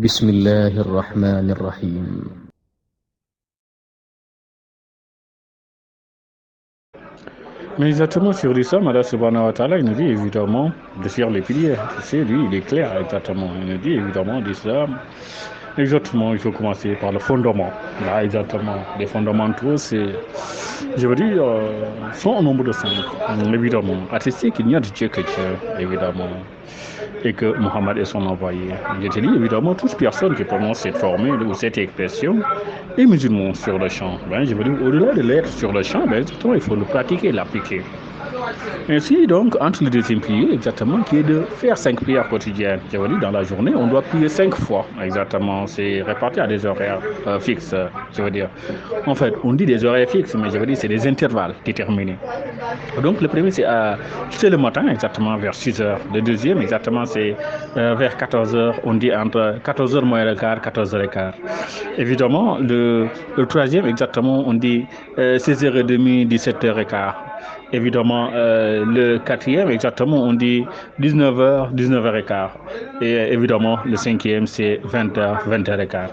بسم الله الرحمن الرحيم. Mais exactement sur l'islam, Allah subhanahu wa ta'ala, il nous dit évidemment de faire les piliers. Tu sais, lui, il est clair exactement. Il nous dit évidemment l'islam. Exactement, il faut commencer par le fondement. Là, exactement. Les fondamentaux, c'est, je veux dire, sont au nombre de 5, évidemment. Attester qu'il n'y a de Dieu que Dieu, évidemment. Et que Mohammed est son envoyé. Je te dis, évidemment, toute personne qui prononce cette formule ou cette expression est musulman sur le champ. Ben, je veux dire, au-delà de l'être sur le champ, ben, exactement, il faut le pratiquer, l'appliquer. Ainsi, donc, entre le deuxième pilier, exactement, qui est de faire 5 prières quotidiennes. Je veux dire, dans la journée, on doit prier 5 fois, exactement. C'est réparti à des horaires fixes, je veux dire. En fait, on dit des horaires fixes, mais je veux dire, c'est des intervalles déterminés. Donc, le premier, c'est le matin, exactement, vers 6 heures. Le deuxième, exactement, c'est vers 14 heures. On dit entre 14 heures moins le quart, 14 heures et quart. Évidemment, le troisième, exactement, on dit 16h30, 17h15. Évidemment, le quatrième, exactement, on dit 19h, 19h15. Et évidemment, le cinquième, c'est 20h, 20h15.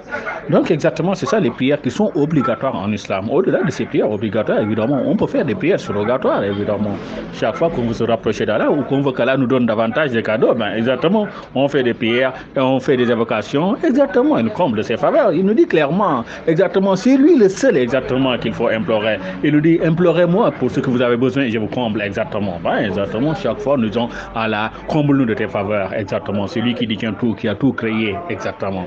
Donc, exactement, c'est ça les prières qui sont obligatoires en islam. Au-delà de ces prières obligatoires, évidemment, on peut faire des prières surrogatoires, évidemment. Chaque fois qu'on veut se rapprocher d'Allah ou qu'on veut qu'Allah nous donne davantage de cadeaux, ben, exactement, on fait des prières, on fait des invocations, exactement, il comble ses faveurs. Il nous dit clairement, exactement, c'est lui le seul, exactement, qu'il faut implorer. Il nous dit, implorez-moi pour ce que vous avez besoin et je vous comble, exactement. Ben, exactement, chaque fois, nous disons, Allah, comble-nous de tes faveurs, exactement. C'est lui qui détient tout, qui a tout créé, exactement.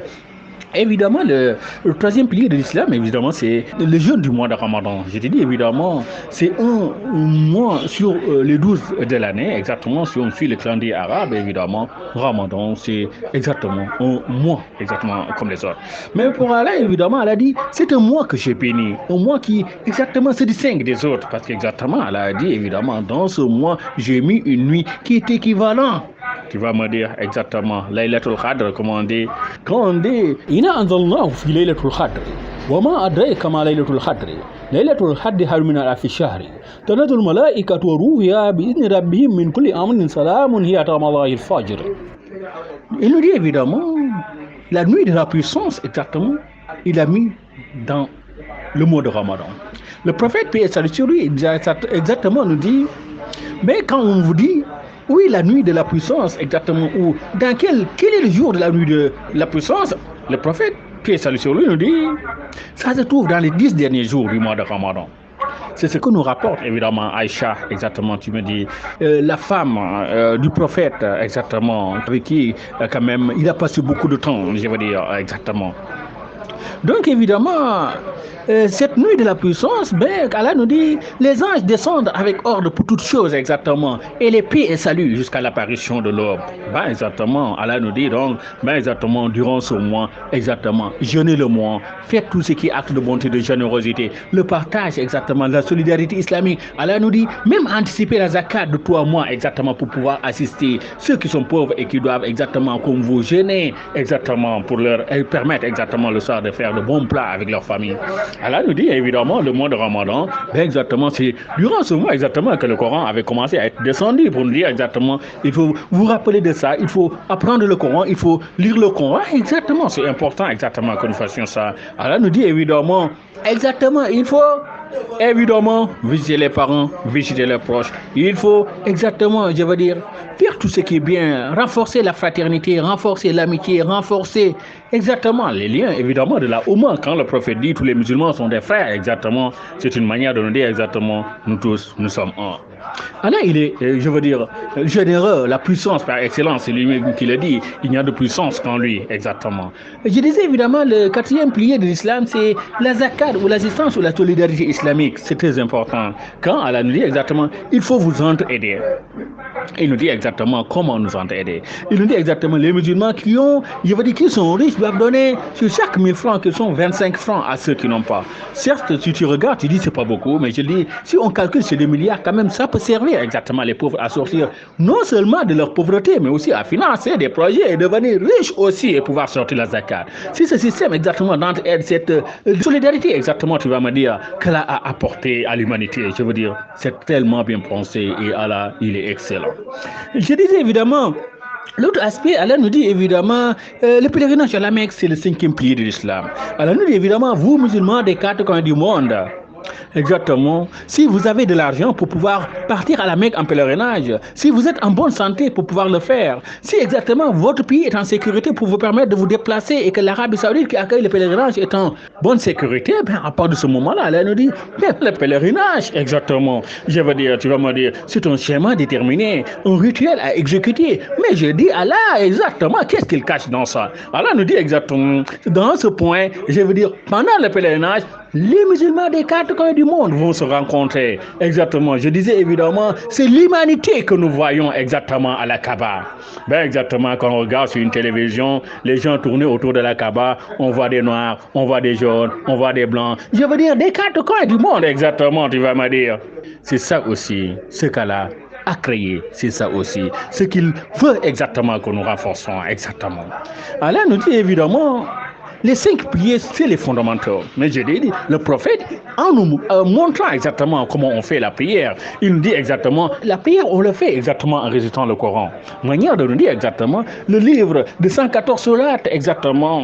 Évidemment, le troisième pilier de l'islam, évidemment, c'est le jeûne du mois de Ramadan. Je te dis, évidemment, c'est un mois sur les 12 de l'année, exactement, si on suit le calendrier arabe, évidemment, Ramadan, c'est exactement un mois, exactement comme les autres. Mais pour Allah, évidemment, elle a dit, c'est un mois que j'ai béni, un mois qui, exactement, se distingue des autres, parce qu'exactement, elle a dit, évidemment, dans ce mois, j'ai mis une nuit qui est équivalente. Tu vas me dire exactement, Laylatul Qadr, comme on dit. Quand on dit, Ina anzalnahu fi Laylatul Qadr, wa ma adraka ma Laylatul Qadr. Laylatul Qadr khayrun min alfi shahr. Tanazzalu al-malaikatu wa ruha bi idni rabbihim min kulli amrin salamun hiya hatta matla'il fajr. Il nous dit évidemment, la nuit de la puissance, exactement, il a mis dans le mois de Ramadan. Le prophète, paix et salut sur lui, exactement nous dit, mais quand on vous dit, oui, la nuit de la puissance, exactement, ou dans quel est le jour de la nuit de la puissance, le prophète, paix et salut sur lui, nous dit, ça se trouve dans les 10 derniers jours du mois de Ramadan. C'est ce que nous rapporte évidemment Aïcha, exactement, tu me dis, la femme du prophète, exactement, avec qui quand même il a passé beaucoup de temps, je veux dire, exactement. Donc évidemment, cette nuit de la puissance, ben, Allah nous dit, les anges descendent avec ordre pour toutes choses, exactement, et les paix et salut jusqu'à l'apparition de l'aube. Ben, exactement, Allah nous dit donc, ben, exactement, durant ce mois, exactement, jeûnez le mois, faites tout ce qui est acte de bonté, de générosité, le partage, exactement, la solidarité islamique. Allah nous dit, même anticiper la zakat de 3 mois, exactement, pour pouvoir assister ceux qui sont pauvres et qui doivent, exactement, comme vous, jeûner, exactement, pour leur permettre, exactement, le soir de faire de bons plats avec leur famille. Allah nous dit évidemment le mois de Ramadan, ben exactement, c'est durant ce mois exactement que le Coran avait commencé à être descendu pour nous dire exactement, il faut vous rappeler de ça, il faut apprendre le Coran, il faut lire le Coran, exactement, c'est important exactement que nous fassions ça. Allah nous dit évidemment, exactement, il faut évidemment visiter les parents, visiter les proches, il faut exactement, je veux dire, faire tout ce qui est bien, renforcer la fraternité, renforcer l'amitié, renforcer exactement les liens, évidemment, de la Oumma. Quand le prophète dit tous les musulmans sont des frères, exactement, c'est une manière de nous dire exactement, nous tous, nous sommes un. Allah, il est, je veux dire, généreux, la puissance par excellence, c'est lui-même qui le dit, il n'y a de puissance qu'en lui, exactement. Je disais évidemment, le quatrième pilier de l'islam, c'est la zakat ou l'assistance ou la solidarité islamique, c'est très important. Quand Allah nous dit exactement, il faut vous entraider. Il nous dit exactement comment nous entraider. Il nous dit exactement, les musulmans qui ont, je veux dire, qui sont riches, doivent donner sur chaque 1000 francs, qui sont 25 francs à ceux qui n'ont pas. Certes, si tu regardes, tu dis c'est pas beaucoup, mais je dis, si on calcule ces 2 milliards, quand même, ça peut servir exactement les pauvres à sortir non seulement de leur pauvreté, mais aussi à financer des projets et devenir riches aussi et pouvoir sortir la zakat. Si ce système exactement d'entraide, cette solidarité exactement, tu vas me dire, qu'elle a apporté à l'humanité, je veux dire, c'est tellement bien pensé et Allah, il est excellent. Je disais évidemment, L'autre aspect, Allah nous dit évidemment, le pèlerinage à la Mecque, c'est le 5e pilier de l'islam. Allah nous dit évidemment, vous musulmans des 4 coins du monde, exactement. Si vous avez de l'argent pour pouvoir partir à la Mecque en pèlerinage, si vous êtes en bonne santé pour pouvoir le faire, si exactement votre pays est en sécurité pour vous permettre de vous déplacer et que l'Arabie Saoudite qui accueille le pèlerinage est en bonne sécurité, ben à part de ce moment-là, Allah nous dit, ben, le pèlerinage, exactement. Je veux dire, tu vas me dire, c'est un schéma déterminé, un rituel à exécuter. Mais je dis Allah, exactement, qu'est-ce qu'il cache dans ça? Allah nous dit exactement, dans ce point, je veux dire, pendant le pèlerinage, les musulmans des 4 coins du monde vont se rencontrer. Exactement. Je disais évidemment, c'est l'humanité que nous voyons exactement à la Kaaba. Ben exactement, quand on regarde sur une télévision, les gens tournent autour de la Kaaba, on voit des noirs, on voit des jaunes, on voit des blancs. Je veux dire, des 4 coins du monde, exactement, tu vas me dire. C'est ça aussi, ce cas-là a créé, c'est ça aussi, ce qu'il veut exactement que nous renforçons, exactement. Allah nous dit évidemment, les 5 piliers, c'est les fondamentaux. Mais je dis, le prophète, en nous montrant exactement comment on fait la prière, il nous dit exactement, la prière, on le fait exactement en récitant le Coran. Manière de nous dire exactement, le livre de 114 sourates, exactement,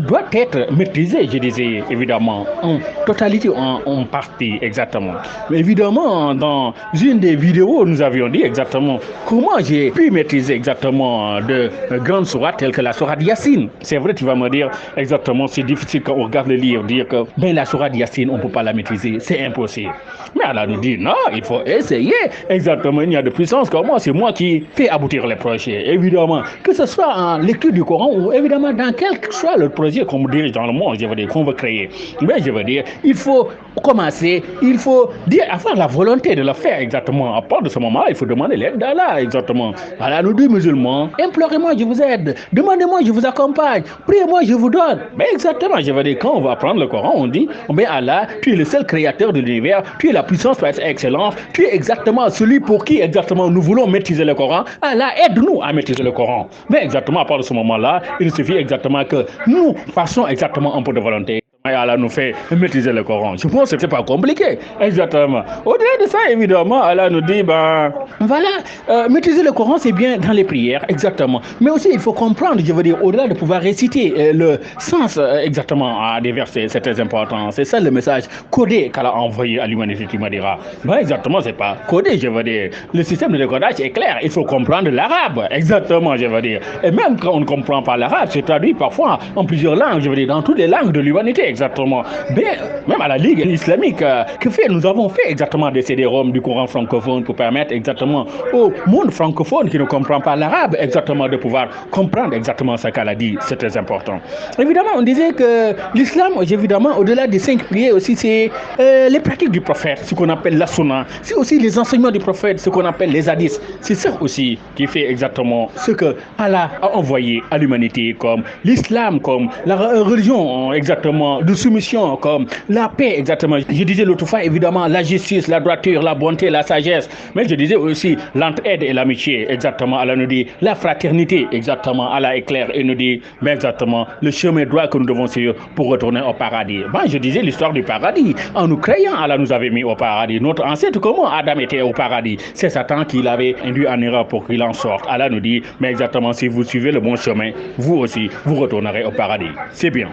doit être maîtrisé, je disais, évidemment, en totalité, en partie, exactement. Mais évidemment, dans une des vidéos, nous avions dit exactement comment j'ai pu maîtriser exactement de grandes sourates telles que la sourate Yassine. C'est vrai, tu vas me dire, exactement, c'est difficile quand on regarde le livre, dire que ben, la sourate Yassine, on ne peut pas la maîtriser, c'est impossible. Mais Allah nous dit, non, il faut essayer. Exactement, il y a de puissance comme moi, c'est moi qui fais aboutir les projets. Évidemment, que ce soit en lecture du Coran ou évidemment dans quel que soit le projet qu'on dirige dans le monde, je veux dire, qu'on veut créer. Mais je veux dire, il faut commencer, il faut dire, avoir la volonté de le faire exactement. À part de ce moment-là, il faut demander l'aide d'Allah, exactement. Allah nous dit, musulmans, implorez-moi, je vous aide. Demandez-moi, je vous accompagne. Priez-moi, je vous donne. Mais exactement, je veux dire, quand on va apprendre le Coran, on dit, mais Allah, tu es le seul créateur de l'univers, tu es la puissance par excellence, tu es exactement celui pour qui exactement nous voulons maîtriser le Coran. Allah, aide-nous à maîtriser le Coran. Mais exactement, à part de ce moment-là, il suffit exactement que nous fassions exactement un peu de volonté. Allah nous fait maîtriser le Coran. Je pense que c'est pas compliqué. Exactement. Au-delà de ça, évidemment, Allah nous dit, ben, voilà, maîtriser le Coran, c'est bien dans les prières, exactement. Mais aussi, il faut comprendre, je veux dire, au-delà de pouvoir réciter le sens exactement à des versets, c'est très important. C'est ça le message codé qu'Allah a envoyé à l'humanité, tu me diras. Ben, exactement, c'est pas codé, je veux dire. Le système de décodage est clair. Il faut comprendre l'arabe, exactement, je veux dire. Et même quand on ne comprend pas l'arabe, c'est traduit parfois en plusieurs langues, je veux dire, dans toutes les langues de l'humanité. Exactement. Mais même à la Ligue islamique, que fait, nous avons fait exactement des CD-ROM du Coran francophone pour permettre exactement au monde francophone qui ne comprend pas l'arabe exactement de pouvoir comprendre exactement ce qu'elle a dit. C'est très important. Évidemment, on disait que l'islam, évidemment, au-delà des 5 piliers aussi, c'est les pratiques du prophète, ce qu'on appelle la sunna. C'est aussi les enseignements du prophète, ce qu'on appelle les hadiths. C'est ça aussi qui fait exactement ce que Allah a envoyé à l'humanité comme l'islam, comme la religion exactement de soumission, comme la paix, exactement. Je disais l'autre fois, évidemment, la justice, la droiture, la bonté, la sagesse. Mais je disais aussi l'entraide et l'amitié, exactement. Allah nous dit la fraternité, exactement. Allah éclaire et nous dit, mais exactement, le chemin droit que nous devons suivre pour retourner au paradis. Ben, je disais l'histoire du paradis. En nous créant, Allah nous avait mis au paradis. Notre ancêtre, comment Adam était au paradis? C'est Satan qui l'avait induit en erreur pour qu'il en sorte. Allah nous dit, mais exactement, si vous suivez le bon chemin, vous aussi, vous retournerez au paradis. C'est bien.